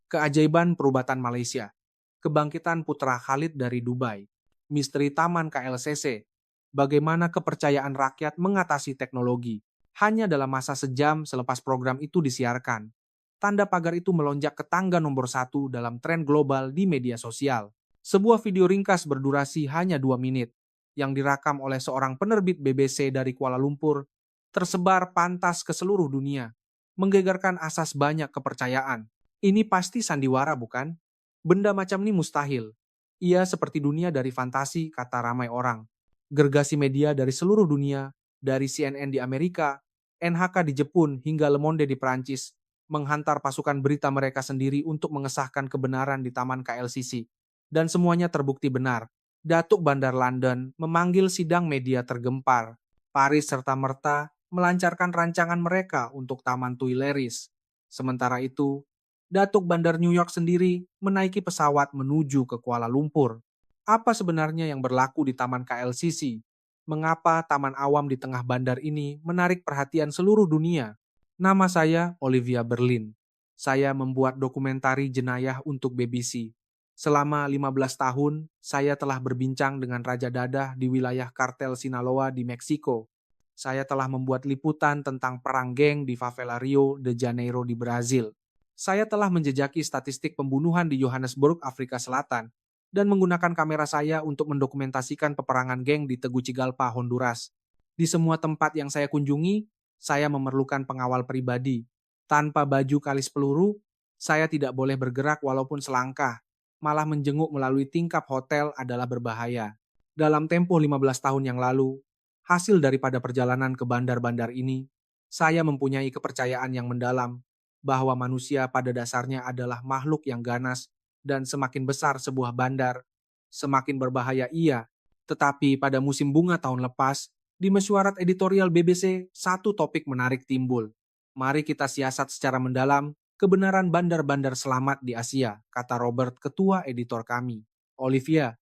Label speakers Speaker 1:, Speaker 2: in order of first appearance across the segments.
Speaker 1: keajaiban perubatan Malaysia, kebangkitan Putra Khalid dari Dubai, misteri Taman KLCC, bagaimana kepercayaan rakyat mengatasi teknologi hanya dalam masa sejam selepas program itu disiarkan. Tanda pagar itu melonjak ke tangga nomor satu dalam tren global di media sosial. Sebuah video ringkas berdurasi hanya 2 menit yang direkam oleh seorang penerbit BBC dari Kuala Lumpur tersebar pantas ke seluruh dunia, menggegarkan asas banyak kepercayaan. Ini pasti sandiwara, bukan? Benda macam ini mustahil. Ia seperti dunia dari fantasi, kata ramai orang. Gergasi media dari seluruh dunia, dari CNN di Amerika, NHK di Jepun, hingga Le Monde di Perancis, menghantar pasukan berita mereka sendiri untuk mengesahkan kebenaran di Taman KLCC. Dan semuanya terbukti benar. Datuk Bandar London memanggil sidang media tergempar. Paris serta-merta melancarkan rancangan mereka untuk Taman Tuileries. Sementara itu, Datuk Bandar New York sendiri menaiki pesawat menuju ke Kuala Lumpur. Apa sebenarnya yang berlaku di Taman KLCC? Mengapa taman awam di tengah bandar ini menarik perhatian seluruh dunia? Nama saya Olivia Berlin. Saya membuat dokumentari jenayah untuk BBC. Selama 15 tahun, saya telah berbincang dengan Raja Dadah di wilayah kartel Sinaloa di Meksiko. Saya telah membuat liputan tentang perang geng di favela Rio de Janeiro di Brazil. Saya telah menjejaki statistik pembunuhan di Johannesburg, Afrika Selatan, dan menggunakan kamera saya untuk mendokumentasikan peperangan geng di Tegucigalpa, Honduras. Di semua tempat yang saya kunjungi, saya memerlukan pengawal pribadi. Tanpa baju kalis peluru, saya tidak boleh bergerak walaupun selangkah. Malah menjenguk melalui tingkap hotel adalah berbahaya. Dalam tempo 15 tahun yang lalu, hasil daripada perjalanan ke bandar-bandar ini, saya mempunyai kepercayaan yang mendalam bahwa manusia pada dasarnya adalah makhluk yang ganas dan semakin besar sebuah bandar, semakin berbahaya ia. Tetapi pada musim bunga tahun lepas, di mesyuarat editorial BBC, satu topik menarik timbul. Mari kita siasat secara mendalam kebenaran bandar-bandar selamat di Asia, kata Robert, ketua editor kami. Olivia,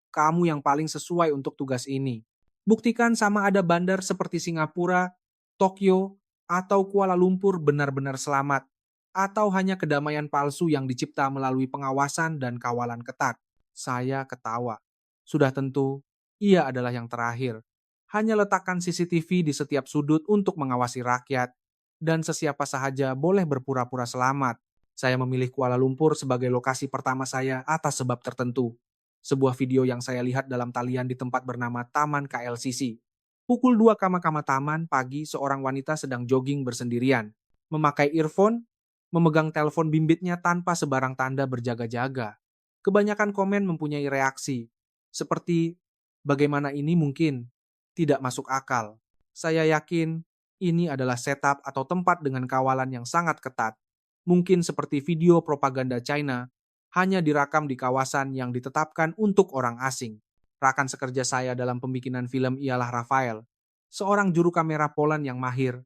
Speaker 1: kamu yang paling sesuai untuk tugas ini. Buktikan sama ada bandar seperti Singapura, Tokyo, atau Kuala Lumpur benar-benar selamat, atau hanya kedamaian palsu yang dicipta melalui pengawasan dan kawalan ketat. Saya ketawa. Sudah tentu, ia adalah yang terakhir. Hanya letakkan CCTV di setiap sudut untuk mengawasi rakyat, dan sesiapa sahaja boleh berpura-pura selamat. Saya memilih Kuala Lumpur sebagai lokasi pertama saya atas sebab tertentu. Sebuah video yang saya lihat dalam talian di tempat bernama Taman KLCC. Pukul 2 kama-kama taman pagi, seorang wanita sedang jogging bersendirian. Memakai earphone, memegang telepon bimbitnya tanpa sebarang tanda berjaga-jaga. Kebanyakan komen mempunyai reaksi, seperti, bagaimana ini mungkin? Tidak masuk akal. Saya yakin ini adalah setup atau tempat dengan kawalan yang sangat ketat. Mungkin seperti video propaganda China, hanya direkam di kawasan yang ditetapkan untuk orang asing. Rakan sekerja saya dalam pembikinan film ialah Rafael, seorang juru kamera Poland yang mahir,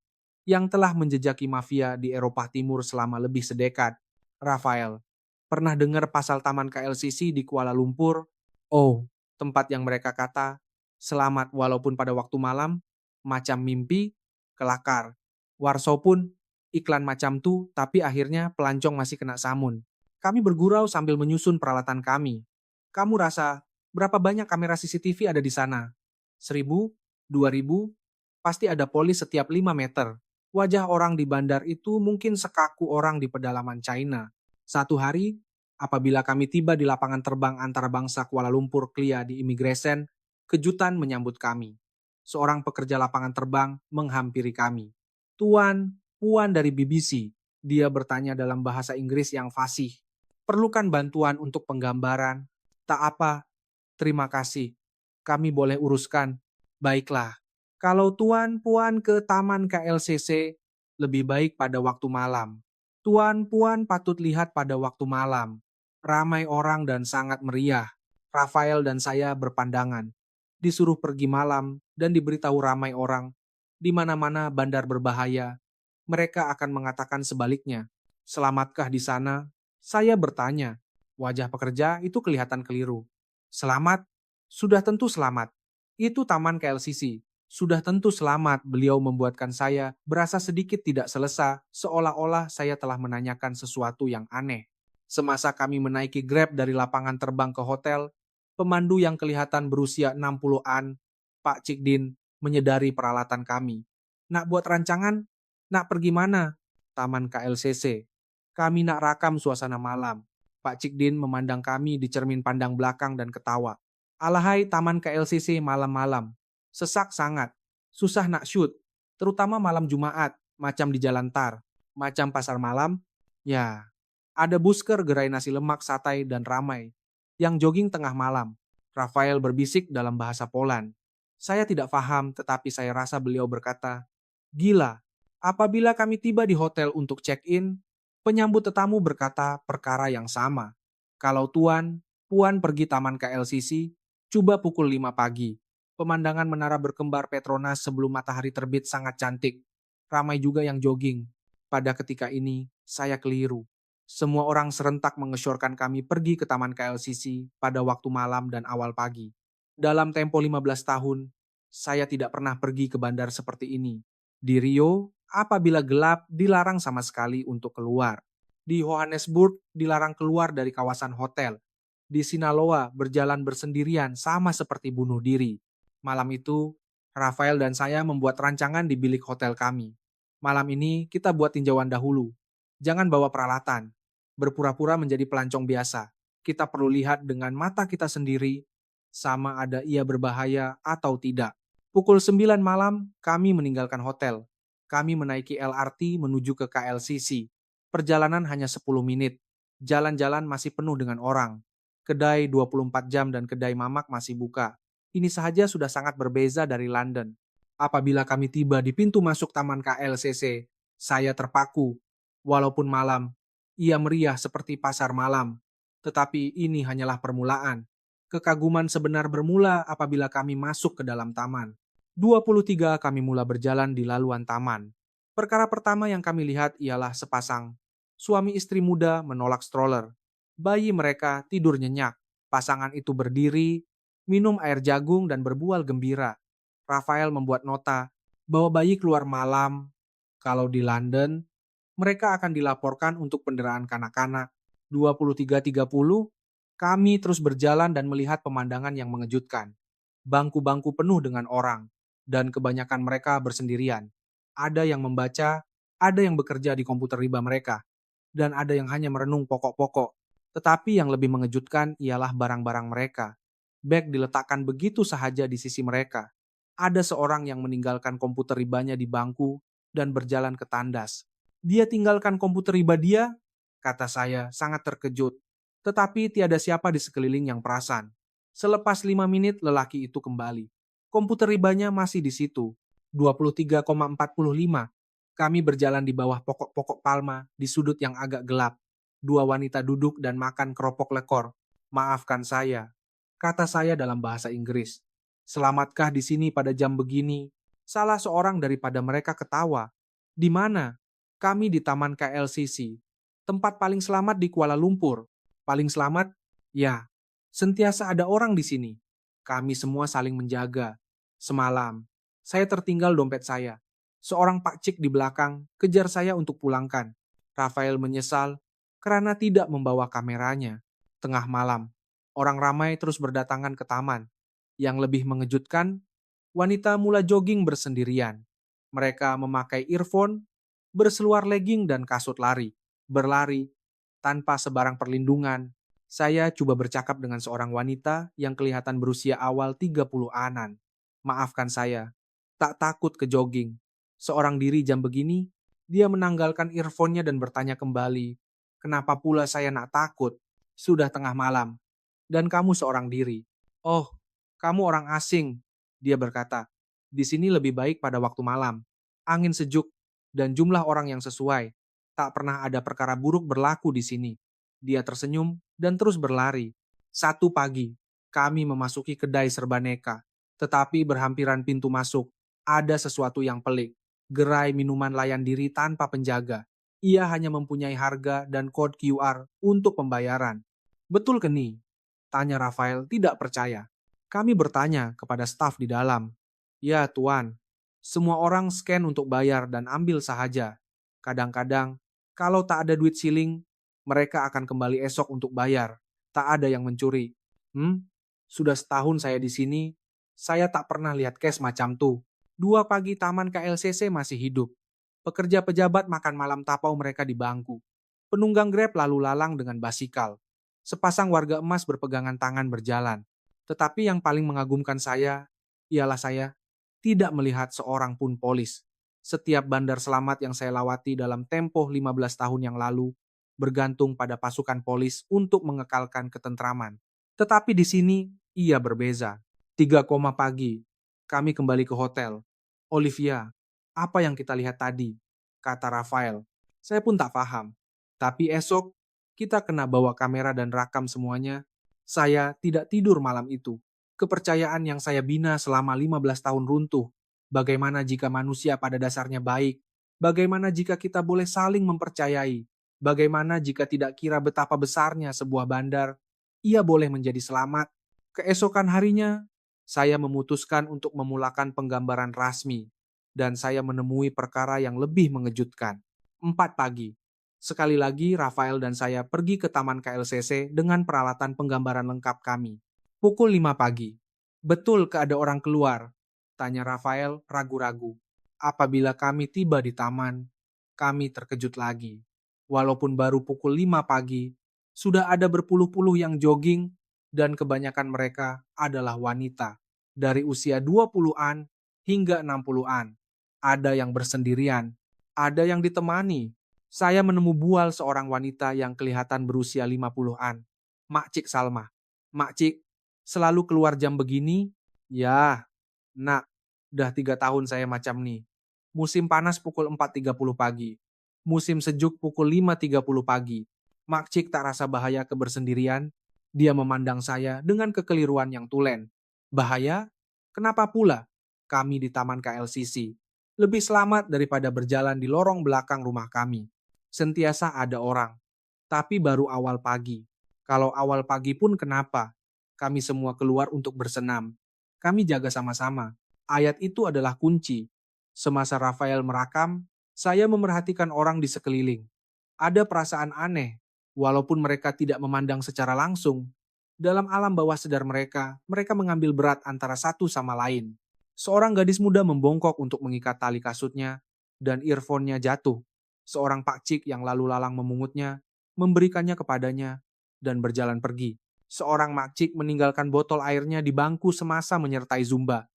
Speaker 1: yang telah menjejaki mafia di Eropa Timur selama lebih sedekad. Rafael, pernah dengar pasal Taman KLCC di Kuala Lumpur? Oh, tempat yang mereka kata, selamat walaupun pada waktu malam, macam mimpi, kelakar. Warsaw pun, iklan macam tu, tapi akhirnya pelancong masih kena samun. Kami bergurau sambil menyusun peralatan kami. Kamu rasa, berapa banyak kamera CCTV ada di sana? 1.000? 2.000? Pasti ada polis setiap 5 meter. Wajah orang di bandar itu mungkin sekaku orang di pedalaman China. Satu hari, apabila kami tiba di lapangan terbang antarabangsa Kuala Lumpur Klia di Immigration, kejutan menyambut kami. Seorang pekerja lapangan terbang menghampiri kami. Tuan, Puan dari BBC. Dia bertanya dalam bahasa Inggris yang fasih. Perlukan bantuan untuk penggambaran? Tak apa, terima kasih. Kami boleh uruskan. Baiklah. Kalau Tuan Puan ke Taman KLCC, lebih baik pada waktu malam. Tuan Puan patut lihat pada waktu malam. Ramai orang dan sangat meriah. Rafael dan saya berpandangan. Disuruh pergi malam dan diberitahu ramai orang. Di mana-mana bandar berbahaya. Mereka akan mengatakan sebaliknya. Selamatkah di sana? Saya bertanya. Wajah pekerja itu kelihatan keliru. Selamat? Sudah tentu selamat. Itu Taman KLCC. Sudah tentu selamat, beliau membuatkan saya berasa sedikit tidak selesa, seolah-olah saya telah menanyakan sesuatu yang aneh. Semasa kami menaiki Grab dari lapangan terbang ke hotel, pemandu yang kelihatan berusia 60-an, Pak Cikdin, menyedari peralatan kami. Nak buat rancangan? Nak pergi mana? Taman KLCC. Kami nak rakam suasana malam. Pak Cikdin memandang kami di cermin pandang belakang dan ketawa. Alahai Taman KLCC malam-malam. Sesak sangat. Susah nak shoot. Terutama malam Jumat, macam di Jalan Tar. Macam pasar malam, ya, ada busker gerai nasi lemak, satai, dan ramai. Yang jogging tengah malam. Rafael berbisik dalam bahasa Poland. Saya tidak paham, tetapi saya rasa beliau berkata, "Gila, apabila kami tiba di hotel untuk check-in, penyambut tetamu berkata perkara yang sama. Kalau Puan pergi Taman KLCC, coba pukul 5 pagi. Pemandangan menara berkembar Petronas sebelum matahari terbit sangat cantik. Ramai juga yang jogging. Pada ketika ini, saya keliru. Semua orang serentak mengesyorkan kami pergi ke Taman KLCC pada waktu malam dan awal pagi. Dalam tempo 15 tahun, saya tidak pernah pergi ke bandar seperti ini. Di Rio, apabila gelap, dilarang sama sekali untuk keluar. Di Johannesburg, dilarang keluar dari kawasan hotel. Di Sinaloa, berjalan bersendirian sama seperti bunuh diri. Malam itu, Rafael dan saya membuat rancangan di bilik hotel kami. Malam ini kita buat tinjauan dahulu. Jangan bawa peralatan. Berpura-pura menjadi pelancong biasa. Kita perlu lihat dengan mata kita sendiri, sama ada ia berbahaya atau tidak. Pukul 9 malam, kami meninggalkan hotel. Kami menaiki LRT menuju ke KLCC. Perjalanan hanya 10 menit. Jalan-jalan masih penuh dengan orang. Kedai 24 jam dan kedai mamak masih buka. Ini saja sudah sangat berbeza dari London. Apabila kami tiba di pintu masuk Taman KLCC, saya terpaku. Walaupun malam, ia meriah seperti pasar malam. Tetapi ini hanyalah permulaan. Kekaguman sebenar bermula apabila kami masuk ke dalam taman. 23 kami mula berjalan di laluan taman. Perkara pertama yang kami lihat ialah sepasang suami istri muda menolak stroller. Bayi mereka tidur nyenyak. Pasangan itu berdiri, minum air jagung dan berbual gembira. Rafael membuat nota bahwa bayi keluar malam. Kalau di London, mereka akan dilaporkan untuk penderaan kanak-kanak. 23.30, kami terus berjalan dan melihat pemandangan yang mengejutkan. Bangku-bangku penuh dengan orang, dan kebanyakan mereka bersendirian. Ada yang membaca, ada yang bekerja di komputer riba mereka, dan ada yang hanya merenung pokok-pokok. Tetapi yang lebih mengejutkan ialah barang-barang mereka. Bag diletakkan begitu sahaja di sisi mereka. Ada seorang yang meninggalkan komputer ribanya di bangku dan berjalan ke tandas. Dia tinggalkan komputer riba dia? Kata saya, sangat terkejut. Tetapi tiada siapa di sekeliling yang perasan. Selepas 5 menit, lelaki itu kembali. Komputer ribanya masih di situ. 23,45. Kami berjalan di bawah pokok-pokok palma di sudut yang agak gelap. Dua wanita duduk dan makan keropok lekor. Maafkan saya, kata saya dalam bahasa Inggris. Selamatkah di sini pada jam begini? Salah seorang daripada mereka ketawa. Di mana? Kami di Taman KLCC. Tempat paling selamat di Kuala Lumpur. Paling selamat? Ya, sentiasa ada orang di sini. Kami semua saling menjaga. Semalam, saya tertinggal dompet saya. Seorang Pak Cik di belakang kejar saya untuk pulangkan. Rafael menyesal karena tidak membawa kameranya. Tengah malam, orang ramai terus berdatangan ke taman. Yang lebih mengejutkan, wanita mula jogging bersendirian. Mereka memakai earphone, berseluar legging dan kasut lari. Berlari, tanpa sebarang perlindungan. Saya coba bercakap dengan seorang wanita yang kelihatan berusia awal 30-anan. Maafkan saya, tak takut ke jogging. Seorang diri jam begini, dia menanggalkan earphone-nya dan bertanya kembali, kenapa pula saya nak takut? Sudah tengah malam. Dan kamu seorang diri. Oh, kamu orang asing, dia berkata. Di sini lebih baik pada waktu malam. Angin sejuk dan jumlah orang yang sesuai. Tak pernah ada perkara buruk berlaku di sini. Dia tersenyum dan terus berlari. 1 pagi, kami memasuki kedai serbaneka. Tetapi berhampiran pintu masuk, ada sesuatu yang pelik. Gerai minuman layan diri tanpa penjaga. Ia hanya mempunyai harga dan kode QR untuk pembayaran. Betul ke nih? Tanya Rafael tidak percaya. Kami bertanya kepada staf di dalam. Ya tuan, semua orang scan untuk bayar dan ambil sahaja. Kadang-kadang, kalau tak ada duit siling, Mereka akan kembali esok untuk bayar. Tak ada yang mencuri. Sudah setahun saya di sini, saya tak pernah lihat cash macam tuh. 2 pagi taman KLCC masih hidup. Pekerja pejabat makan malam tapau mereka di bangku. Penunggang Grab lalu lalang dengan basikal. Sepasang warga emas berpegangan tangan berjalan. Tetapi yang paling mengagumkan saya, ialah saya tidak melihat seorang pun polis. Setiap bandar selamat yang saya lawati dalam tempo 15 tahun yang lalu, bergantung pada pasukan polis untuk mengekalkan ketentraman. Tetapi di sini, ia berbeza. 3 pagi, kami kembali ke hotel. Olivia, apa yang kita lihat tadi? Kata Rafael. Saya pun tak paham. Tapi esok, kita kena bawa kamera dan rakam semuanya. Saya tidak tidur malam itu. Kepercayaan yang saya bina selama 15 tahun runtuh. Bagaimana jika manusia pada dasarnya baik? Bagaimana jika kita boleh saling mempercayai? Bagaimana jika tidak kira betapa besarnya sebuah bandar, ia boleh menjadi selamat? Keesokan harinya, saya memutuskan untuk memulakan penggambaran rasmi, dan saya menemui perkara yang lebih mengejutkan. 4 pagi. Sekali lagi, Rafael dan saya pergi ke Taman KLCC dengan peralatan penggambaran lengkap kami. Pukul 5 pagi. Betul ke ada orang keluar? Tanya Rafael ragu-ragu. Apabila kami tiba di taman, kami terkejut lagi. Walaupun baru pukul 5 pagi, sudah ada berpuluh-puluh yang jogging dan kebanyakan mereka adalah wanita. Dari usia 20-an hingga 60-an. Ada yang bersendirian, ada yang ditemani. Saya menemu bual seorang wanita yang kelihatan berusia 50-an. Makcik Salma. Makcik, selalu keluar jam begini? Ya, nak, dah 3 tahun saya macam nih. Musim panas pukul 4.30 pagi. Musim sejuk pukul 5.30 pagi. Makcik tak rasa bahaya kebersendirian. Dia memandang saya dengan kekeliruan yang tulen. Bahaya? Kenapa pula? Kami di Taman KLCC. Lebih selamat daripada berjalan di lorong belakang rumah kami. Sentiasa ada orang. Tapi baru awal pagi. Kalau awal pagi pun kenapa? Kami semua keluar untuk bersenam. Kami jaga sama-sama. Ayat itu adalah kunci. Semasa Rafael merakam, saya memerhatikan orang di sekeliling. Ada perasaan aneh, walaupun mereka tidak memandang secara langsung. Dalam alam bawah sadar mereka, mereka mengambil berat antara satu sama lain. Seorang gadis muda membongkok untuk mengikat tali kasutnya, dan earphone-nya jatuh. Seorang pakcik yang lalu lalang memungutnya, memberikannya kepadanya, dan berjalan pergi. Seorang makcik meninggalkan botol airnya di bangku semasa menyertai Zumba,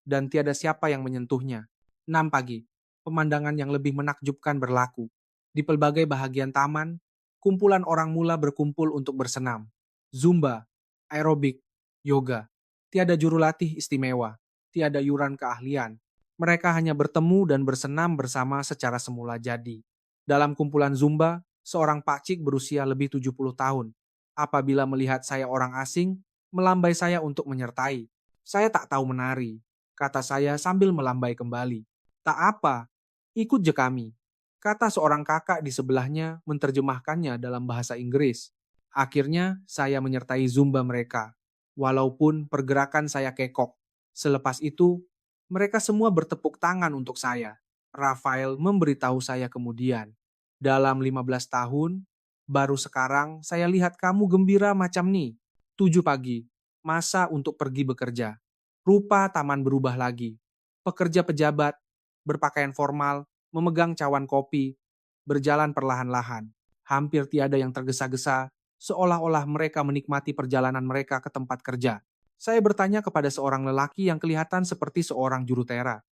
Speaker 1: dan tiada siapa yang menyentuhnya. 6 pagi, pemandangan yang lebih menakjubkan berlaku. Di pelbagai bahagian taman, kumpulan orang mula berkumpul untuk bersenam. Zumba, aerobik, yoga. Tiada juru latih istimewa, tiada yuran keahlian. Mereka hanya bertemu dan bersenam bersama secara semula jadi. Dalam kumpulan Zumba, seorang pakcik berusia lebih 70 tahun. Apabila melihat saya orang asing, melambai saya untuk menyertai. Saya tak tahu menari, kata saya sambil melambai kembali. Tak apa, ikut je kami, kata seorang kakak di sebelahnya menerjemahkannya dalam bahasa Inggris. Akhirnya saya menyertai Zumba mereka, walaupun pergerakan saya kekok. Selepas itu, mereka semua bertepuk tangan untuk saya. Rafael memberitahu saya kemudian, dalam 15 tahun, baru sekarang saya lihat kamu gembira macam nih. 7 pagi, masa untuk pergi bekerja. Rupa taman berubah lagi. Pekerja pejabat, berpakaian formal, memegang cawan kopi, berjalan perlahan-lahan. Hampir tiada yang tergesa-gesa, seolah-olah mereka menikmati perjalanan mereka ke tempat kerja. Saya bertanya kepada seorang lelaki yang kelihatan seperti seorang juru tera.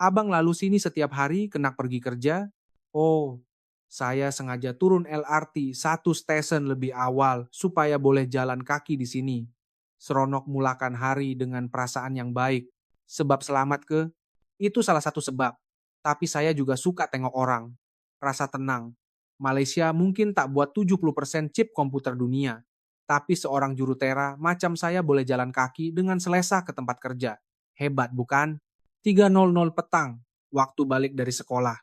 Speaker 1: Abang lalu sini setiap hari kena pergi kerja? Oh, saya sengaja turun LRT 1 stesen lebih awal supaya boleh jalan kaki di sini. Seronok mulakan hari dengan perasaan yang baik. Sebab selamat ke? Itu salah satu sebab. Tapi saya juga suka tengok orang. Rasa tenang. Malaysia mungkin tak buat 70% chip komputer dunia. Tapi seorang juru tera macam saya boleh jalan kaki dengan selesa ke tempat kerja. Hebat bukan? 3.00 petang, waktu balik dari sekolah.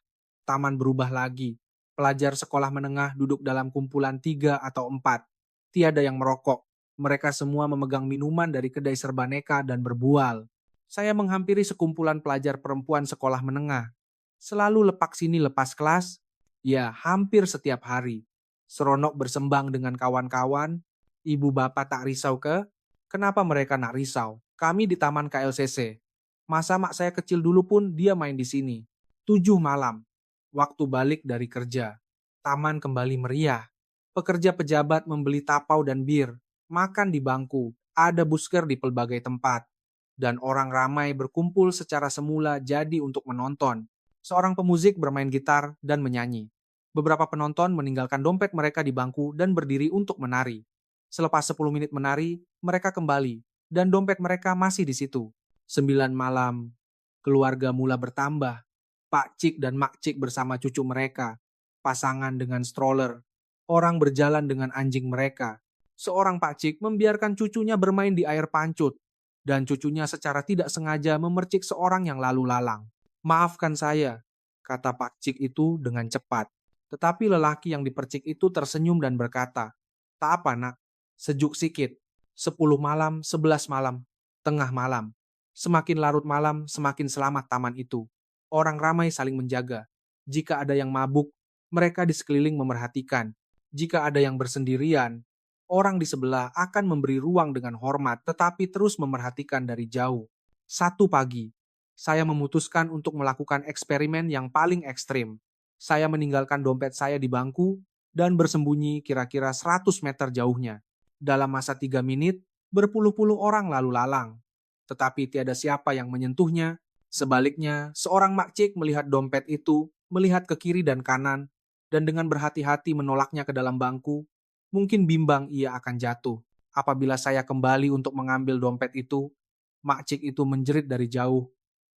Speaker 1: Taman berubah lagi. Pelajar sekolah menengah duduk dalam kumpulan 3 atau 4. Tiada yang merokok. Mereka semua memegang minuman dari kedai serbaneka dan berbual. Saya menghampiri sekumpulan pelajar perempuan sekolah menengah. Selalu lepak sini lepas kelas. Ya, hampir setiap hari. Seronok bersembang dengan kawan-kawan. Ibu bapak tak risau ke? Kenapa mereka nak risau? Kami di Taman KLCC. Masa mak saya kecil dulu pun dia main di sini. 7 malam. Waktu balik dari kerja. Taman kembali meriah. Pekerja pejabat membeli tapau dan bir. Makan di bangku. Ada busker di pelbagai tempat. Dan orang ramai berkumpul secara semula jadi untuk menonton. Seorang pemuzik bermain gitar dan menyanyi. Beberapa penonton meninggalkan dompet mereka di bangku dan berdiri untuk menari. Selepas 10 menit menari, mereka kembali, dan dompet mereka masih di situ. 9 malam, keluarga mula bertambah. Pak Cik dan Mak Cik bersama cucu mereka, pasangan dengan stroller, orang berjalan dengan anjing mereka. Seorang Pak Cik membiarkan cucunya bermain di air pancut, dan cucunya secara tidak sengaja memercik seorang yang lalu lalang. Maafkan saya, kata Pak Cik itu dengan cepat. Tetapi lelaki yang dipercik itu tersenyum dan berkata, tak apa nak, sejuk sikit. 10 malam, 11 malam, tengah malam. Semakin larut malam, semakin selamat taman itu. Orang ramai saling menjaga. Jika ada yang mabuk, mereka di sekeliling memerhatikan. Jika ada yang bersendirian, orang di sebelah akan memberi ruang dengan hormat tetapi terus memerhatikan dari jauh. 1 pagi, saya memutuskan untuk melakukan eksperimen yang paling ekstrim. Saya meninggalkan dompet saya di bangku dan bersembunyi kira-kira 100 meter jauhnya. Dalam masa 3 menit, berpuluh-puluh orang lalu lalang. Tetapi tiada siapa yang menyentuhnya. Sebaliknya, seorang makcik melihat dompet itu, melihat ke kiri dan kanan, dan dengan berhati-hati menolaknya ke dalam bangku. Mungkin bimbang ia akan jatuh. Apabila saya kembali untuk mengambil dompet itu, makcik itu menjerit dari jauh.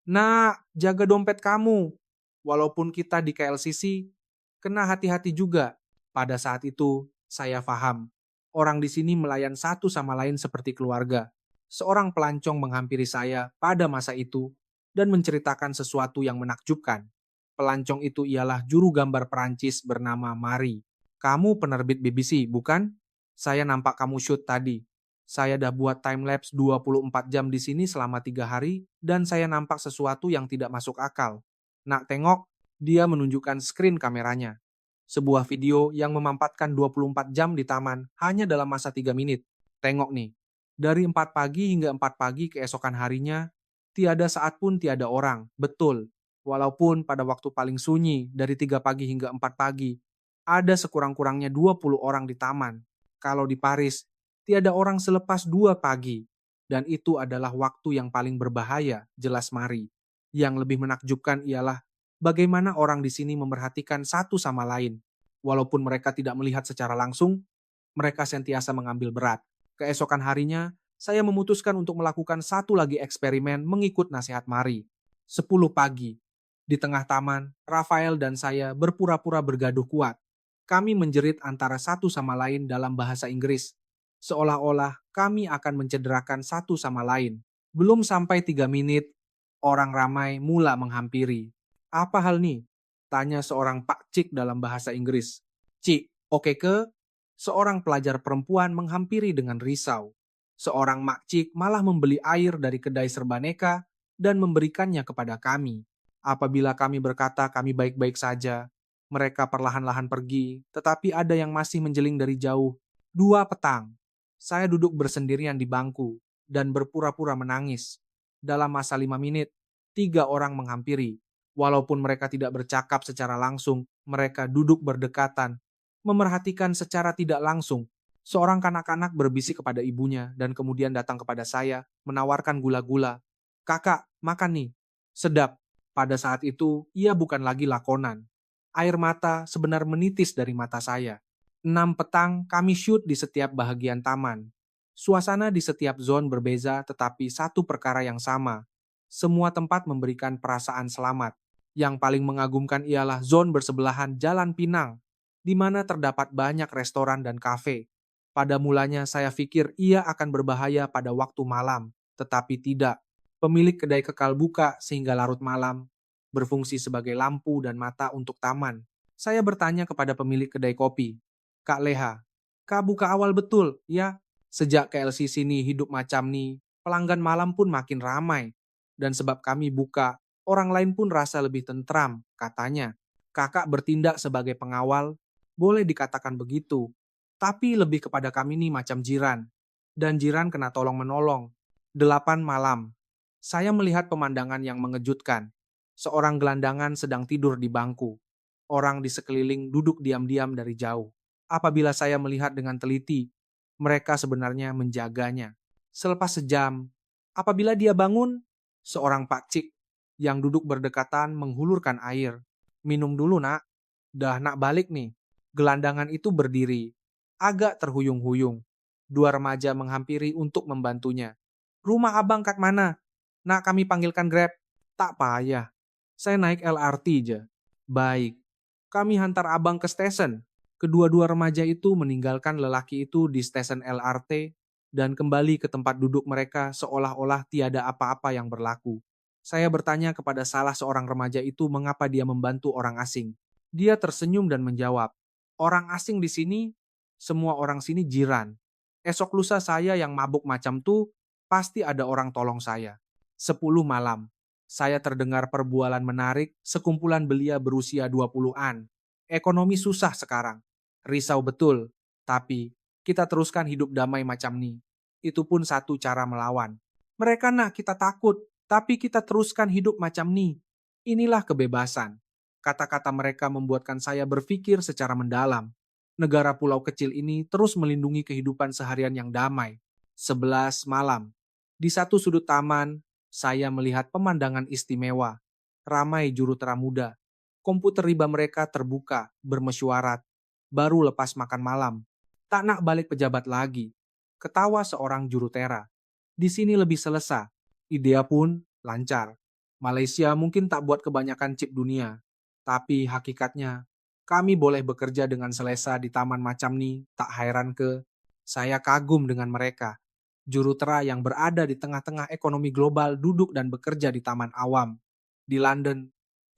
Speaker 1: Nak, jaga dompet kamu. Walaupun kita di KLCC, kena hati-hati juga. Pada saat itu, saya paham. Orang di sini melayan satu sama lain seperti keluarga. Seorang pelancong menghampiri saya pada masa itu dan menceritakan sesuatu yang menakjubkan. Pelancong itu ialah juru gambar Perancis bernama Marie. Kamu penerbit BBC, bukan? Saya nampak kamu shoot tadi. Saya dah buat timelapse 24 jam di sini selama 3 hari dan saya nampak sesuatu yang tidak masuk akal. Nak tengok, dia menunjukkan screen kameranya. Sebuah video yang memampatkan 24 jam di taman hanya dalam masa 3 menit. Tengok nih, dari 4 pagi hingga 4 pagi keesokan harinya, tiada saat pun tiada orang, betul. Walaupun pada waktu paling sunyi dari 3 pagi hingga 4 pagi, ada sekurang-kurangnya 20 orang di taman. Kalau di Paris, tiada orang selepas 2 pagi. Dan itu adalah waktu yang paling berbahaya, jelas Mari. Yang lebih menakjubkan ialah bagaimana orang di sini memerhatikan satu sama lain. Walaupun mereka tidak melihat secara langsung, mereka sentiasa mengambil berat. Keesokan harinya, saya memutuskan untuk melakukan satu lagi eksperimen mengikut nasihat Mari. 10 pagi. Di tengah taman, Rafael dan saya berpura-pura bergaduh kuat. Kami menjerit antara satu sama lain dalam bahasa Inggris. Seolah-olah kami akan mencederakan satu sama lain. Belum sampai 3 menit, orang ramai mula menghampiri. Apa hal nih? Tanya seorang Pak Cik dalam bahasa Inggris. Cik, oke ke? Seorang pelajar perempuan menghampiri dengan risau. Seorang makcik malah membeli air dari kedai serbaneka dan memberikannya kepada kami. Apabila kami berkata kami baik-baik saja, mereka perlahan-lahan pergi, tetapi ada yang masih menjeling dari jauh. 2 petang. Saya duduk bersendirian di bangku dan berpura-pura menangis. Dalam masa 5 menit, 3 orang menghampiri. Walaupun mereka tidak bercakap secara langsung, mereka duduk berdekatan, memerhatikan secara tidak langsung. Seorang kanak-kanak berbisik kepada ibunya dan kemudian datang kepada saya, menawarkan gula-gula. Kakak, makan nih. Sedap. Pada saat itu, ia bukan lagi lakonan. Air mata sebenar menitis dari mata saya. 6 petang kami shoot di setiap bahagian taman. Suasana di setiap zone berbeza tetapi satu perkara yang sama. Semua tempat memberikan perasaan selamat. Yang paling mengagumkan ialah zone bersebelahan Jalan Pinang, di mana terdapat banyak restoran dan kafe. Pada mulanya saya pikir ia akan berbahaya pada waktu malam, tetapi tidak. Pemilik kedai kekal buka sehingga larut malam, berfungsi sebagai lampu dan mata untuk taman. Saya bertanya kepada pemilik kedai kopi, Kak Leha, Kak buka awal betul, ya? Sejak KLCC nih hidup macam nih, pelanggan malam pun makin ramai. Dan sebab kami buka, orang lain pun rasa lebih tentram, katanya. Kakak bertindak sebagai pengawal, Boleh dikatakan begitu. Tapi lebih kepada kami nih macam jiran. Dan jiran kena tolong-menolong. 8 malam. Saya melihat pemandangan yang mengejutkan. Seorang gelandangan sedang tidur di bangku. Orang di sekeliling duduk diam-diam dari jauh. Apabila saya melihat dengan teliti, mereka sebenarnya menjaganya. Selepas sejam, apabila dia bangun, seorang pakcik yang duduk berdekatan menghulurkan air. Minum dulu nak, dah nak balik nih. Gelandangan itu berdiri, agak terhuyung-huyung. Dua remaja menghampiri untuk membantunya. Rumah abang kat mana? Nak kami panggilkan Grab. Tak payah, saya naik LRT aja. Baik, kami hantar abang ke stesen. Kedua-dua remaja itu meninggalkan lelaki itu di stesen LRT dan kembali ke tempat duduk mereka seolah-olah tiada apa-apa yang berlaku. Saya bertanya kepada salah seorang remaja itu mengapa dia membantu orang asing. Dia tersenyum dan menjawab, orang asing di sini, semua orang sini jiran. Esok lusa saya yang mabuk macam tuh, pasti ada orang tolong saya. 10 malam. Saya terdengar perbualan menarik sekumpulan belia berusia 20-an. Ekonomi susah sekarang. Risau betul. Tapi kita teruskan hidup damai macam ni. Itu pun satu cara melawan. Mereka nak kita takut, tapi kita teruskan hidup macam ni. Inilah kebebasan. Kata-kata mereka membuatkan saya berpikir secara mendalam. Negara pulau kecil ini terus melindungi kehidupan seharian yang damai. 11 malam. Di satu sudut taman, saya melihat pemandangan istimewa. Ramai jurutera muda. Komputer riba mereka terbuka, bermesyuarat. Baru lepas makan malam. Tak nak balik pejabat lagi. Ketawa seorang jurutera. Di sini lebih selesa. Idea pun lancar. Malaysia mungkin tak buat kebanyakan chip dunia. Tapi hakikatnya, kami boleh bekerja dengan selesa di taman macam ni, tak hairan ke. Saya kagum dengan mereka. Jurutera yang berada di tengah-tengah ekonomi global duduk dan bekerja di taman awam. Di London,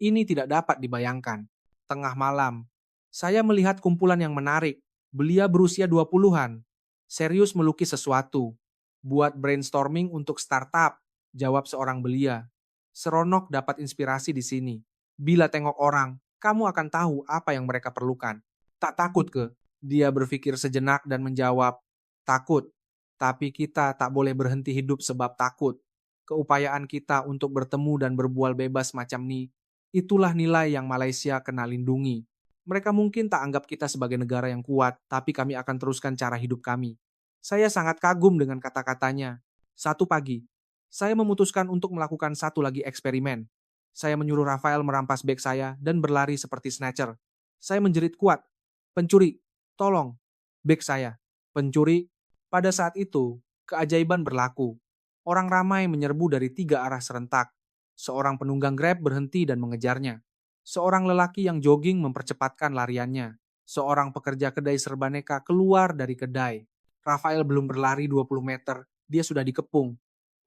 Speaker 1: ini tidak dapat dibayangkan. Tengah malam, saya melihat kumpulan yang menarik. Belia berusia 20-an. Serius melukis sesuatu. Buat brainstorming untuk startup, jawab seorang belia. Seronok dapat inspirasi di sini. Bila tengok orang, kamu akan tahu apa yang mereka perlukan. Tak takut ke? Dia berpikir sejenak dan menjawab, takut. Tapi kita tak boleh berhenti hidup sebab takut. Keupayaan kita untuk bertemu dan berbual bebas macam ni, itulah nilai yang Malaysia kena lindungi. Mereka mungkin tak anggap kita sebagai negara yang kuat, tapi kami akan teruskan cara hidup kami. Saya sangat kagum dengan kata-katanya. Satu pagi, saya memutuskan untuk melakukan satu lagi eksperimen. Saya menyuruh Rafael merampas beg saya dan berlari seperti snatcher. Saya menjerit kuat, pencuri, tolong, beg saya. Pencuri, pada saat itu, keajaiban berlaku. Orang ramai menyerbu dari 3 arah serentak. Seorang penunggang Grab berhenti dan mengejarnya. Seorang lelaki yang jogging mempercepatkan lariannya. Seorang pekerja kedai serbaneka keluar dari kedai. Rafael belum berlari 20 meter, dia sudah dikepung.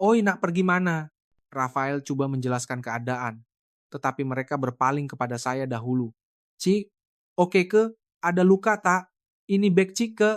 Speaker 1: Oi, nak pergi mana? Rafael coba menjelaskan keadaan. Tetapi mereka berpaling kepada saya dahulu. Cik, oke ke? Ada luka tak? Ini beg Cik ke?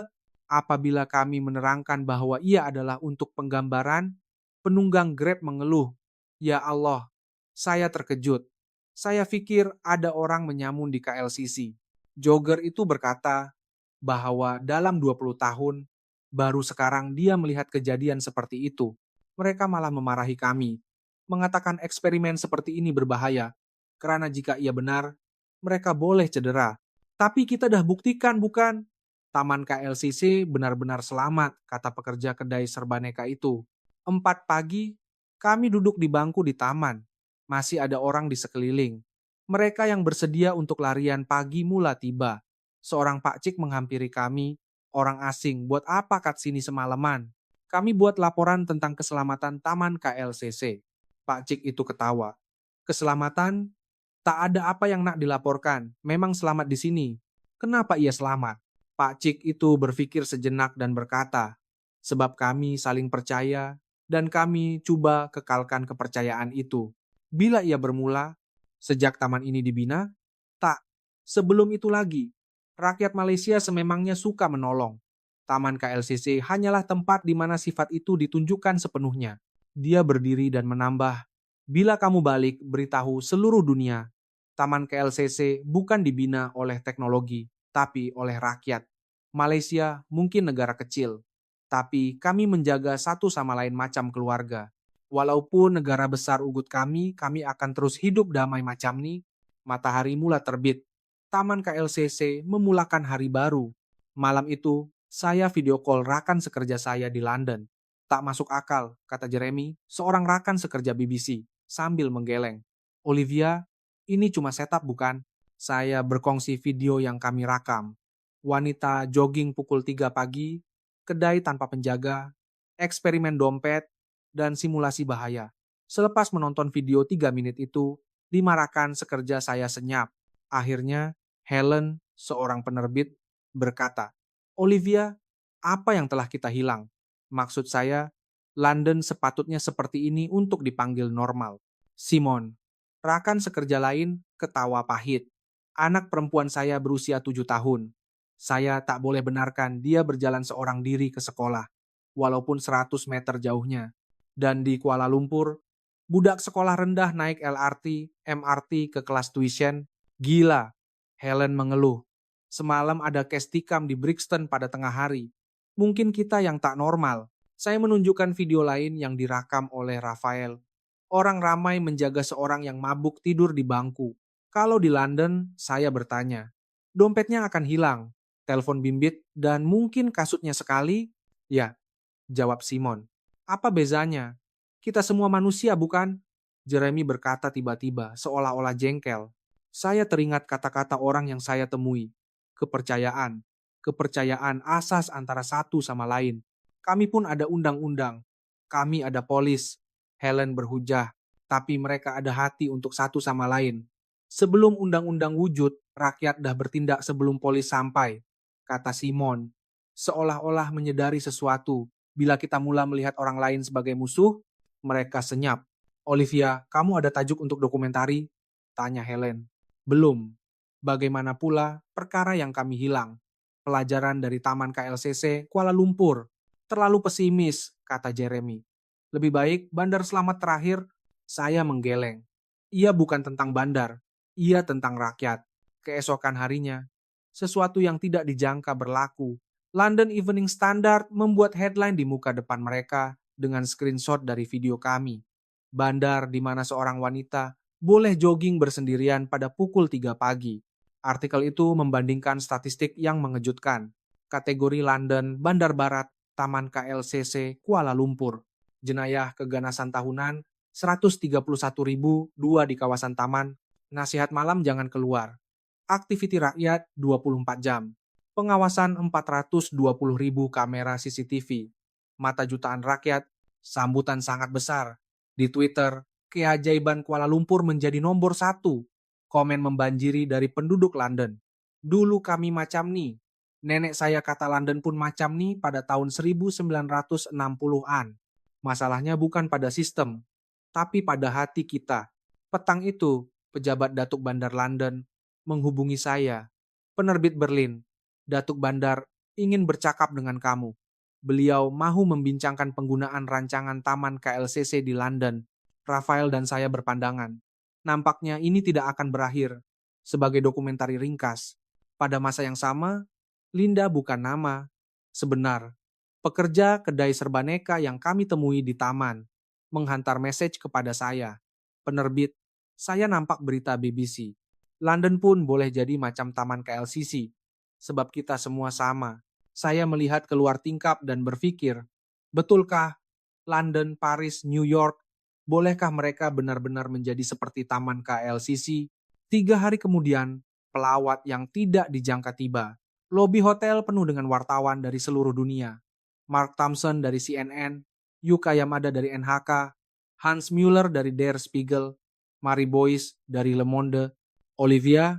Speaker 1: Apabila kami menerangkan bahwa ia adalah untuk penggambaran, penunggang Grab mengeluh. Ya Allah, saya terkejut. Saya pikir ada orang menyamun di KLCC. Jogger itu berkata bahwa dalam 20 tahun, baru sekarang dia melihat kejadian seperti itu. Mereka malah memarahi kami, mengatakan eksperimen seperti ini berbahaya, karena jika ia benar, mereka boleh cedera. Tapi kita dah buktikan, bukan? Taman KLCC benar-benar selamat, kata pekerja kedai serbaneka itu. 4 pagi, kami duduk di bangku di taman. Masih ada orang di sekeliling. Mereka yang bersedia untuk larian pagi mula tiba. Seorang pakcik menghampiri kami, orang asing, buat apa kat sini semalaman? Kami buat laporan tentang keselamatan Taman KLCC. Pakcik itu ketawa. Keselamatan? Tak ada apa yang nak dilaporkan. Memang selamat di sini. Kenapa ia selamat? Pakcik itu berpikir sejenak dan berkata, sebab kami saling percaya dan kami coba kekalkan kepercayaan itu. Bila ia bermula, sejak taman ini dibina, tak. Sebelum itu lagi, rakyat Malaysia sememangnya suka menolong. Taman KLCC hanyalah tempat di mana sifat itu ditunjukkan sepenuhnya. Dia berdiri dan menambah, bila kamu balik, beritahu seluruh dunia, Taman KLCC bukan dibina oleh teknologi, tapi oleh rakyat. Malaysia mungkin negara kecil, tapi kami menjaga satu sama lain macam keluarga. Walaupun negara besar ugut kami akan terus hidup damai macam ni. Matahari mula terbit. Taman KLCC memulakan hari baru. Malam itu, saya video call rakan sekerja saya di London. Tak masuk akal, kata Jeremy, seorang rakan sekerja BBC, sambil menggeleng. Olivia, ini cuma setup bukan? Saya berkongsi video yang kami rakam. Wanita jogging pukul 3 pagi, kedai tanpa penjaga, eksperimen dompet, dan simulasi bahaya. Selepas menonton video 3 menit itu, dimarakan sekerja saya senyap. Akhirnya, Helen, seorang penerbit, berkata, Olivia, apa yang telah kita hilang? Maksud saya, London sepatutnya seperti ini untuk dipanggil normal. Simon, rakan sekerja lain, ketawa pahit. Anak perempuan saya berusia 7 tahun. Saya tak boleh benarkan dia berjalan seorang diri ke sekolah, walaupun 100 meter jauhnya. Dan di Kuala Lumpur, budak sekolah rendah naik LRT, MRT ke kelas tuition. Gila, Helen mengeluh. Semalam ada case tikam di Brixton pada tengah hari. Mungkin kita yang tak normal. Saya menunjukkan video lain yang direkam oleh Rafael. Orang ramai menjaga seorang yang mabuk tidur di bangku. Kalau di London, saya bertanya, dompetnya akan hilang, telepon bimbit, dan mungkin kasutnya sekali? Ya, jawab Simon. Apa bezanya? Kita semua manusia, bukan? Jeremy berkata tiba-tiba, seolah-olah jengkel. Saya teringat kata-kata orang yang saya temui. Kepercayaan. Kepercayaan asas antara satu sama lain. Kami pun ada undang-undang. Kami ada polis. Helen berhujah. Tapi mereka ada hati untuk satu sama lain. Sebelum undang-undang wujud, rakyat dah bertindak sebelum polis sampai, kata Simon. Seolah-olah menyadari sesuatu. Bila kita mula melihat orang lain sebagai musuh, mereka senyap. Olivia, kamu ada tajuk untuk dokumentari? Tanya Helen. Belum. Bagaimana pula perkara yang kami hilang? Pelajaran dari Taman KLCC Kuala Lumpur. Terlalu pesimis, kata Jeremy. Lebih baik bandar selamat terakhir. Saya menggeleng. Ia bukan tentang bandar. Ia tentang rakyat. Keesokan harinya, sesuatu yang tidak dijangka berlaku. London Evening Standard membuat headline di muka depan mereka dengan screenshot dari video kami. Bandar di mana seorang wanita boleh jogging bersendirian pada pukul 3 pagi. Artikel itu membandingkan statistik yang mengejutkan. Kategori London, Bandar Barat, Taman KLCC, Kuala Lumpur. Jenayah keganasan tahunan 131.002 di kawasan taman. Nasihat malam jangan keluar. Aktiviti rakyat 24 jam. Pengawasan 420.000 kamera CCTV. Mata jutaan rakyat, sambutan sangat besar. Di Twitter, keajaiban Kuala Lumpur menjadi nomor 1. Komen membanjiri dari penduduk London. Dulu kami macam ni. Nenek saya kata London pun macam ni pada tahun 1960-an. Masalahnya bukan pada sistem, tapi pada hati kita. Petang itu, pejabat Datuk Bandar London menghubungi saya. Penerbit Berlin, Datuk Bandar ingin bercakap dengan kamu. Beliau mahu membincangkan penggunaan rancangan Taman KLCC di London. Rafael dan saya berpandangan. Nampaknya ini tidak akan berakhir. Sebagai dokumentari ringkas, pada masa yang sama, Linda bukan nama. Sebenar, pekerja kedai serbaneka yang kami temui di taman menghantar message kepada saya. Penerbit, saya nampak berita BBC. London pun boleh jadi macam Taman KLCC. Sebab kita semua sama. Saya melihat keluar tingkap dan berpikir, betulkah London, Paris, New York, bolehkah mereka benar-benar menjadi seperti Taman KLCC? 3 hari kemudian, pelawat yang tidak dijangka tiba. Lobi hotel penuh dengan wartawan dari seluruh dunia. Mark Thompson dari CNN, Yuka Yamada dari NHK, Hans Mueller dari Der Spiegel, Marie Boyce dari Le Monde. Olivia,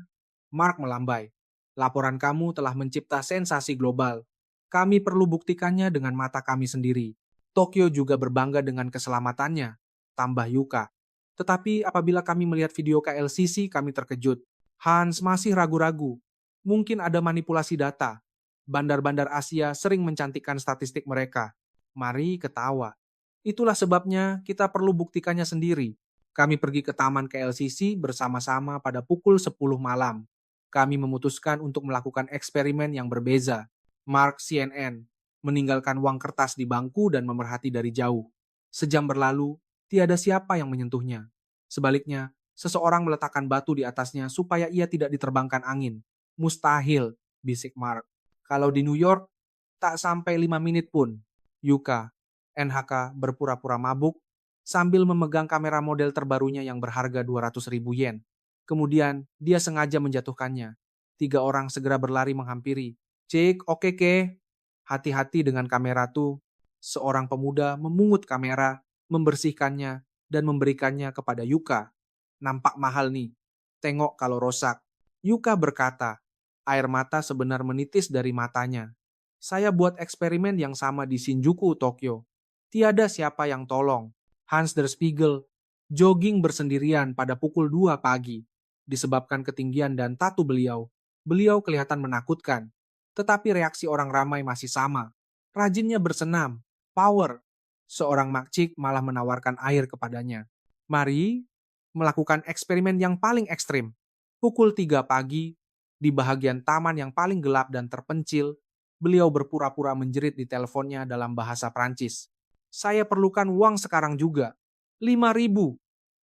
Speaker 1: Mark melambai. Laporan kamu telah mencipta sensasi global. Kami perlu buktikannya dengan mata kami sendiri. Tokyo juga berbangga dengan keselamatannya, tambah Yuka. Tetapi apabila kami melihat video KLCC, kami terkejut. Hans masih ragu-ragu. Mungkin ada manipulasi data. Bandar-bandar Asia sering mencantikkan statistik mereka. Mari ketawa. Itulah sebabnya kita perlu buktikannya sendiri. Kami pergi ke Taman KLCC bersama-sama pada pukul 10 malam. Kami memutuskan untuk melakukan eksperimen yang berbeza. Mark CNN meninggalkan uang kertas di bangku dan memerhati dari jauh. Sejam berlalu, tiada siapa yang menyentuhnya. Sebaliknya, seseorang meletakkan batu di atasnya supaya ia tidak diterbangkan angin. Mustahil, bisik Mark. Kalau di New York, tak sampai 5 menit pun. Yuka, NHK berpura-pura mabuk sambil memegang kamera model terbarunya yang berharga 200.000 yen. Kemudian, dia sengaja menjatuhkannya. 3 orang segera berlari menghampiri. Cik, oke ke? Hati-hati dengan kamera tuh. Seorang pemuda memungut kamera, membersihkannya, dan memberikannya kepada Yuka. Nampak mahal nih. Tengok kalau rosak. Yuka berkata, air mata sebenar menitis dari matanya. Saya buat eksperimen yang sama di Shinjuku, Tokyo. Tiada siapa yang tolong. Hans der Spiegel jogging bersendirian pada pukul 2 pagi. Disebabkan ketinggian dan tatu beliau, beliau kelihatan menakutkan. Tetapi reaksi orang ramai masih sama. Rajinnya bersenam, power. Seorang makcik malah menawarkan air kepadanya. Mari melakukan eksperimen yang paling ekstrim. Pukul 3 pagi, di bahagian taman yang paling gelap dan terpencil, beliau berpura-pura menjerit di teleponnya dalam bahasa Prancis. Saya perlukan uang sekarang juga. 5.000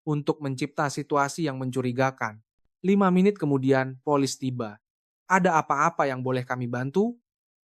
Speaker 1: untuk mencipta situasi yang mencurigakan. 5 menit kemudian, polis tiba. Ada apa-apa yang boleh kami bantu?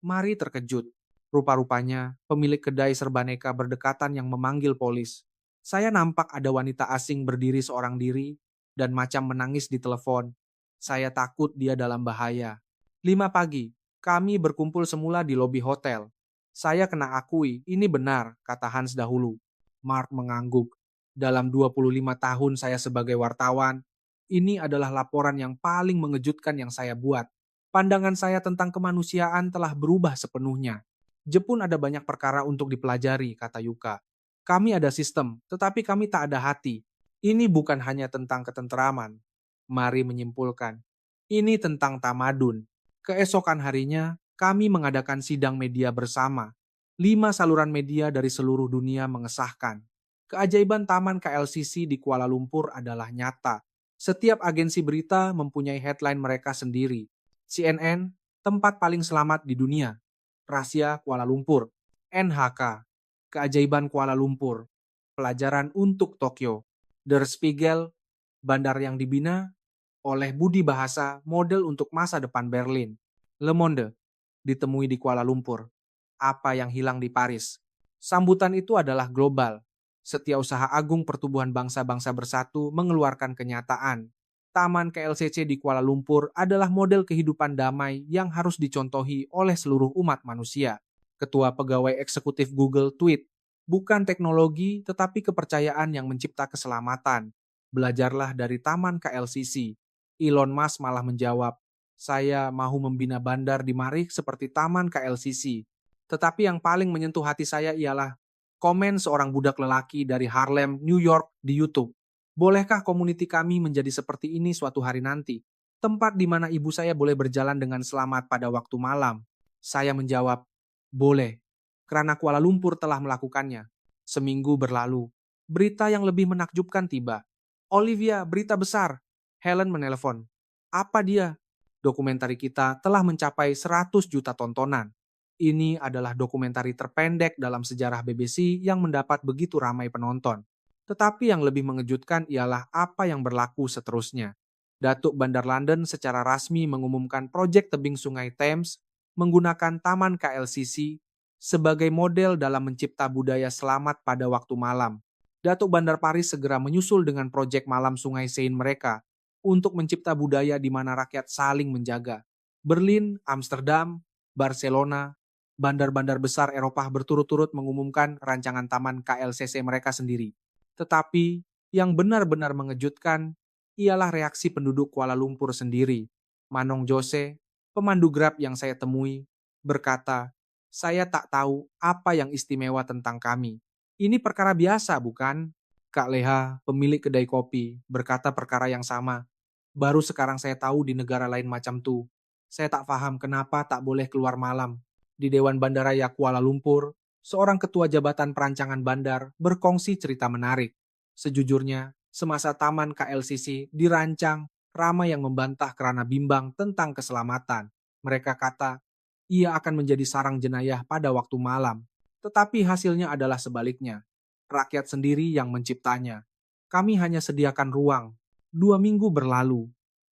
Speaker 1: Mari terkejut. Rupa-rupanya, pemilik kedai serbaneka berdekatan yang memanggil polis. Saya nampak ada wanita asing berdiri seorang diri dan macam menangis di telepon. Saya takut dia dalam bahaya. 5 pagi, kami berkumpul semula di lobi hotel. Saya kena akui, ini benar, kata Hans dahulu. Mark mengangguk. Dalam 25 tahun saya sebagai wartawan, ini adalah laporan yang paling mengejutkan yang saya buat. Pandangan saya tentang kemanusiaan telah berubah sepenuhnya. Jepun ada banyak perkara untuk dipelajari, kata Yuka. Kami ada sistem, tetapi kami tak ada hati. Ini bukan hanya tentang ketenteraman. Mari menyimpulkan. Ini tentang tamadun. Keesokan harinya, kami mengadakan sidang media bersama. 5 saluran media dari seluruh dunia mengesahkan. Keajaiban Taman KLCC di Kuala Lumpur adalah nyata. Setiap agensi berita mempunyai headline mereka sendiri. CNN, tempat paling selamat di dunia. Rahasia Kuala Lumpur. NHK, keajaiban Kuala Lumpur. Pelajaran untuk Tokyo. Der Spiegel, bandar yang dibina oleh budi bahasa model untuk masa depan Berlin. Le Monde, ditemui di Kuala Lumpur. Apa yang hilang di Paris? Sambutan itu adalah global. Setiausaha Agung Pertubuhan Bangsa-Bangsa Bersatu mengeluarkan kenyataan. Taman KLCC di Kuala Lumpur adalah model kehidupan damai yang harus dicontohi oleh seluruh umat manusia. Ketua Pegawai Eksekutif Google tweet, bukan teknologi tetapi kepercayaan yang mencipta keselamatan. Belajarlah dari Taman KLCC. Elon Musk malah menjawab, saya mau membina bandar di Marikh seperti Taman KLCC. Tetapi yang paling menyentuh hati saya ialah komen seorang budak lelaki dari Harlem, New York di YouTube. Bolehkah komuniti kami menjadi seperti ini suatu hari nanti? Tempat di mana ibu saya boleh berjalan dengan selamat pada waktu malam. Saya menjawab, boleh. Karena Kuala Lumpur telah melakukannya. Seminggu berlalu. Berita yang lebih menakjubkan tiba. Olivia, berita besar. Helen menelpon. Apa dia? Dokumentari kita telah mencapai 100 juta tontonan. Ini adalah dokumentari terpendek dalam sejarah BBC yang mendapat begitu ramai penonton. Tetapi yang lebih mengejutkan ialah apa yang berlaku seterusnya. Datuk Bandar London secara rasmi mengumumkan proyek tebing Sungai Thames menggunakan Taman KLCC sebagai model dalam mencipta budaya selamat pada waktu malam. Datuk Bandar Paris segera menyusul dengan proyek malam Sungai Seine mereka untuk mencipta budaya di mana rakyat saling menjaga. Berlin, Amsterdam, Barcelona, bandar-bandar besar Eropa berturut-turut mengumumkan rancangan Taman KLCC mereka sendiri. Tetapi yang benar-benar mengejutkan ialah reaksi penduduk Kuala Lumpur sendiri. Manong Jose, pemandu Grab yang saya temui, berkata, saya tak tahu apa yang istimewa tentang kami. Ini perkara biasa, bukan? Kak Leha, pemilik kedai kopi, berkata perkara yang sama. Baru sekarang saya tahu di negara lain macam tuh. Saya tak paham kenapa tak boleh keluar malam. Di Dewan Bandaraya Kuala Lumpur, seorang ketua jabatan perancangan bandar berkongsi cerita menarik. Sejujurnya, semasa Taman KLCC dirancang, Ramai yang membantah karena bimbang tentang keselamatan. Mereka kata, ia akan menjadi sarang jenayah pada waktu malam. Tetapi hasilnya adalah sebaliknya. Rakyat sendiri yang menciptanya. Kami hanya sediakan ruang. 2 minggu berlalu.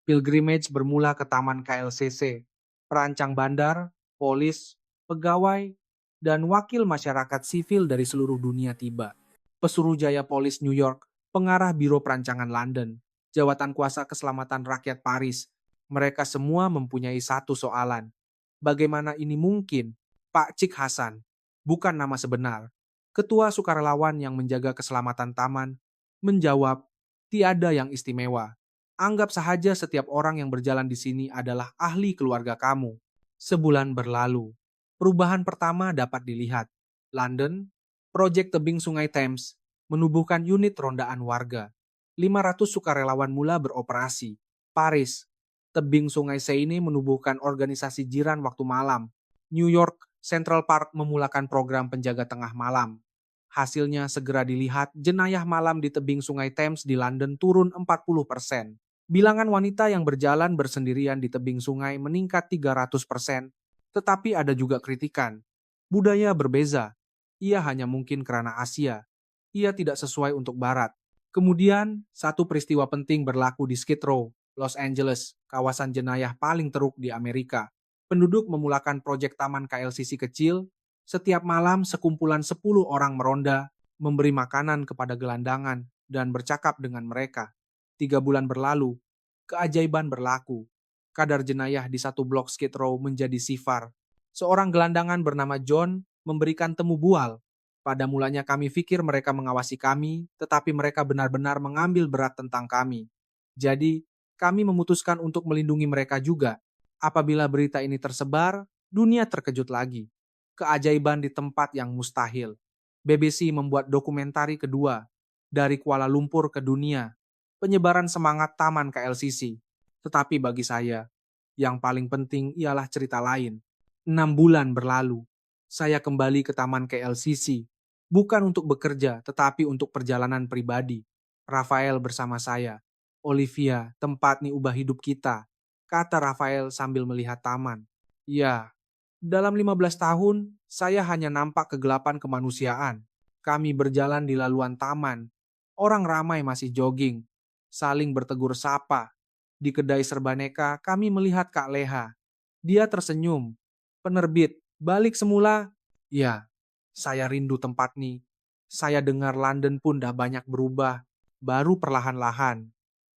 Speaker 1: Pilgrimage bermula ke Taman KLCC. Perancang bandar, polis, pegawai, dan wakil masyarakat sivil dari seluruh dunia tiba. Pesuruhjaya Polis New York, pengarah Biro Perancangan London, jawatan kuasa keselamatan rakyat Paris. Mereka semua mempunyai satu soalan. Bagaimana ini mungkin? Pak Cik Hasan, bukan nama sebenar, ketua sukarelawan yang menjaga keselamatan taman, menjawab, tiada yang istimewa. Anggap saja setiap orang yang berjalan di sini adalah ahli keluarga kamu. Sebulan berlalu. Perubahan pertama dapat dilihat. London, proyek tebing Sungai Thames, menubuhkan unit rondaan warga. 500 sukarelawan mula beroperasi. Paris, tebing Sungai Seine menubuhkan organisasi jiran waktu malam. New York, Central Park memulakan program penjaga tengah malam. Hasilnya segera dilihat, jenayah malam di tebing Sungai Thames di London turun 40%. Bilangan wanita yang berjalan bersendirian di tebing sungai meningkat 300%. Tetapi ada juga kritikan. Budaya berbeza. Ia hanya mungkin karena Asia. Ia tidak sesuai untuk Barat. Kemudian, satu peristiwa penting berlaku di Skid Row, Los Angeles, kawasan jenayah paling teruk di Amerika. Penduduk memulakan proyek taman KLCC kecil. Setiap malam sekumpulan 10 orang meronda, memberi makanan kepada gelandangan, dan bercakap dengan mereka. 3 bulan berlalu, keajaiban berlaku. Kadar jenayah di satu blok Skid Row menjadi sifar. Seorang gelandangan bernama John memberikan temu bual. Pada mulanya kami pikir mereka mengawasi kami, tetapi mereka benar-benar mengambil berat tentang kami. Jadi, kami memutuskan untuk melindungi mereka juga. Apabila berita ini tersebar, dunia terkejut lagi. Keajaiban di tempat yang mustahil. BBC membuat dokumentari kedua, dari Kuala Lumpur ke dunia, penyebaran semangat Taman KLCC. Tetapi bagi saya, yang paling penting ialah cerita lain. 6 bulan berlalu, saya kembali ke Taman KLCC. Bukan untuk bekerja, tetapi untuk perjalanan pribadi. Rafael bersama saya. Olivia, tempat nih ubah hidup kita, kata Rafael sambil melihat taman. Ya, dalam 15 tahun, saya hanya nampak kegelapan kemanusiaan. Kami berjalan di laluan taman. Orang ramai masih jogging, saling bertegur sapa. Di kedai serbaneka, kami melihat Kak Leha. Dia tersenyum. Penerbit, balik semula. Ya, saya rindu tempat nih. Saya dengar London pun dah banyak berubah. Baru perlahan-lahan.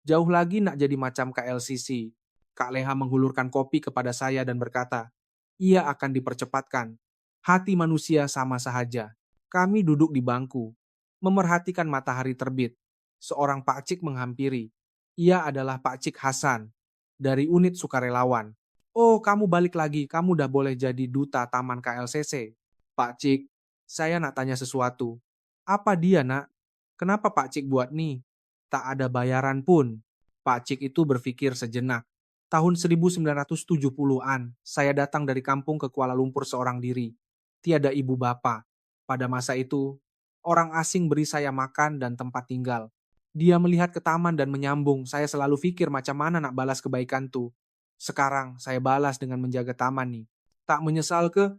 Speaker 1: Jauh lagi nak jadi macam KLCC. Kak Leha menghulurkan kopi kepada saya dan berkata, ia akan dipercepatkan. Hati manusia sama sahaja. Kami duduk di bangku, memerhatikan matahari terbit. Seorang pakcik menghampiri. Ia adalah Pakcik Hasan, dari unit sukarelawan. Oh, kamu balik lagi, kamu udah boleh jadi duta Taman KLCC. Pakcik, saya nak tanya sesuatu. Apa dia, nak? Kenapa Pakcik buat nih? Tak ada bayaran pun. Pakcik itu berpikir sejenak. Tahun 1970-an, saya datang dari kampung ke Kuala Lumpur seorang diri. Tiada ibu bapa. Pada masa itu, orang asing beri saya makan dan tempat tinggal. Dia melihat ke taman dan menyambung, saya selalu pikir macam mana nak balas kebaikan tuh. Sekarang, saya balas dengan menjaga taman nih. Tak menyesal ke?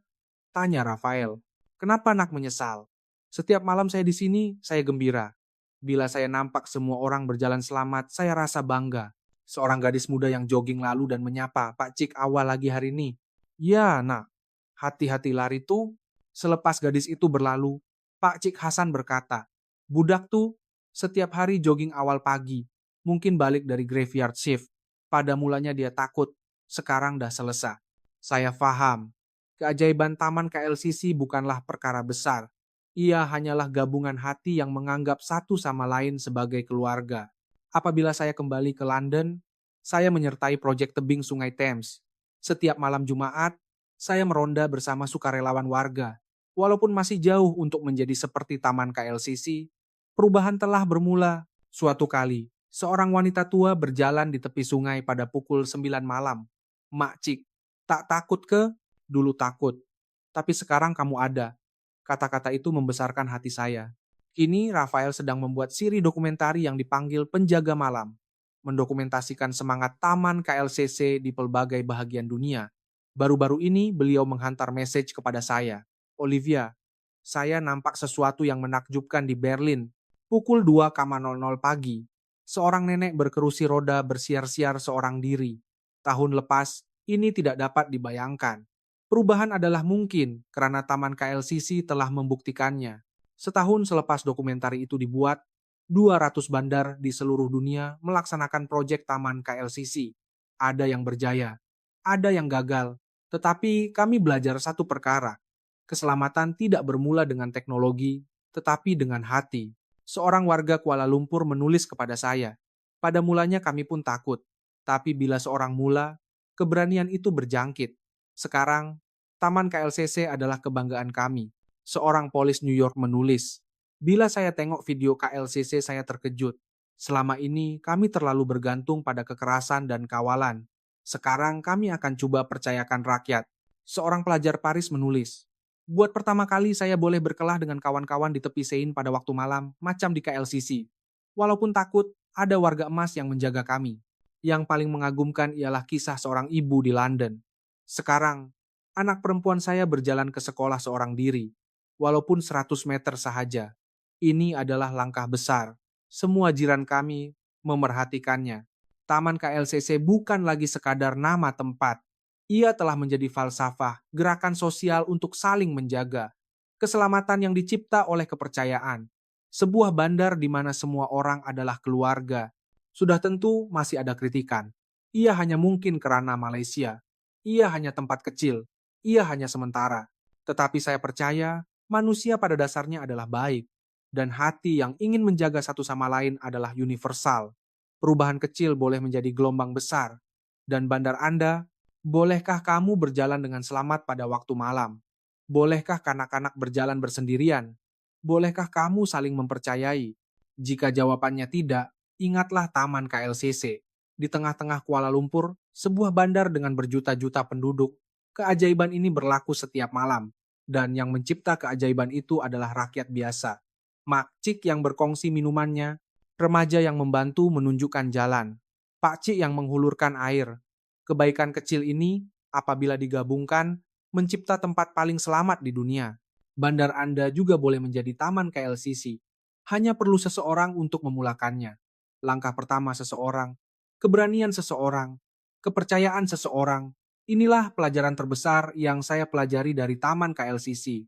Speaker 1: Tanya Rafael. Kenapa nak menyesal? Setiap malam saya di sini, saya gembira. Bila saya nampak semua orang berjalan selamat, saya rasa bangga. Seorang gadis muda yang jogging lalu dan menyapa, Pak Cik awal lagi hari ini. Ya, nak. Hati-hati lari tuh. Selepas gadis itu berlalu, Pak Cik Hasan berkata, budak tuh setiap hari jogging awal pagi. Mungkin balik dari graveyard shift. Pada mulanya dia takut. Sekarang dah selesai. Saya paham. Keajaiban Taman KLCC bukanlah perkara besar. Ia hanyalah gabungan hati yang menganggap satu sama lain sebagai keluarga. Apabila saya kembali ke London, saya menyertai proyek tebing Sungai Thames. Setiap malam Jumat, saya meronda bersama sukarelawan warga. Walaupun masih jauh untuk menjadi seperti Taman KLCC, perubahan telah bermula. Suatu kali, seorang wanita tua berjalan di tepi sungai pada pukul 9 malam. Mak Cik, tak takut ke? Dulu takut. Tapi sekarang kamu ada. Kata-kata itu membesarkan hati saya. Kini Rafael sedang membuat siri dokumentari yang dipanggil Penjaga Malam. mendokumentasikan semangat Taman KLCC di pelbagai bahagian dunia. Baru-baru ini beliau menghantar message kepada saya. Olivia, saya nampak sesuatu yang menakjubkan di Berlin. Pukul 2.00 pagi, seorang nenek berkerusi roda bersiar-siar seorang diri. Tahun lepas, ini tidak dapat dibayangkan. Perubahan adalah mungkin karena Taman KLCC telah membuktikannya. Setahun selepas dokumentari itu dibuat, 200 bandar di seluruh dunia melaksanakan proyek Taman KLCC. Ada yang berjaya, ada yang gagal, tetapi kami belajar satu perkara. Keselamatan tidak bermula dengan teknologi, tetapi dengan hati. Seorang warga Kuala Lumpur menulis kepada saya. Pada mulanya kami pun takut, tapi bila seorang mula, keberanian itu berjangkit. Sekarang, Taman KLCC adalah kebanggaan kami. Seorang polis New York menulis, bila saya tengok video KLCC saya terkejut. Selama ini kami terlalu bergantung pada kekerasan dan kawalan. Sekarang kami akan coba percayakan rakyat. Seorang pelajar Paris menulis, buat pertama kali saya boleh berkelah dengan kawan-kawan di tepi Seine pada waktu malam, macam di KLCC. Walaupun takut, ada warga emas yang menjaga kami. Yang paling mengagumkan ialah kisah seorang ibu di London. Sekarang, anak perempuan saya berjalan ke sekolah seorang diri, walaupun 100 meter sahaja. Ini adalah langkah besar. Semua jiran kami memerhatikannya. Taman KLCC bukan lagi sekadar nama tempat. Ia telah menjadi falsafah, gerakan sosial untuk saling menjaga. Keselamatan yang dicipta oleh kepercayaan. Sebuah bandar di mana semua orang adalah keluarga. Sudah tentu masih ada kritikan. Ia hanya mungkin kerana Malaysia. Ia hanya tempat kecil. Ia hanya sementara. Tetapi saya percaya, manusia pada dasarnya adalah baik. Dan hati yang ingin menjaga satu sama lain adalah universal. Perubahan kecil boleh menjadi gelombang besar. Dan bandar Anda, bolehkah kamu berjalan dengan selamat pada waktu malam? Bolehkah kanak-kanak berjalan bersendirian? Bolehkah kamu saling mempercayai? Jika jawabannya tidak, ingatlah Taman KLCC. Di tengah-tengah Kuala Lumpur, sebuah bandar dengan berjuta-juta penduduk. Keajaiban ini berlaku setiap malam. Dan yang mencipta keajaiban itu adalah rakyat biasa. Makcik yang berkongsi minumannya, remaja yang membantu menunjukkan jalan, pakcik yang menghulurkan air. Kebaikan kecil ini, apabila digabungkan, mencipta tempat paling selamat di dunia. Bandar Anda juga boleh menjadi Taman KLCC. Hanya perlu seseorang untuk memulakannya. Langkah pertama seseorang, keberanian seseorang, kepercayaan seseorang. Inilah pelajaran terbesar yang saya pelajari dari Taman KLCC.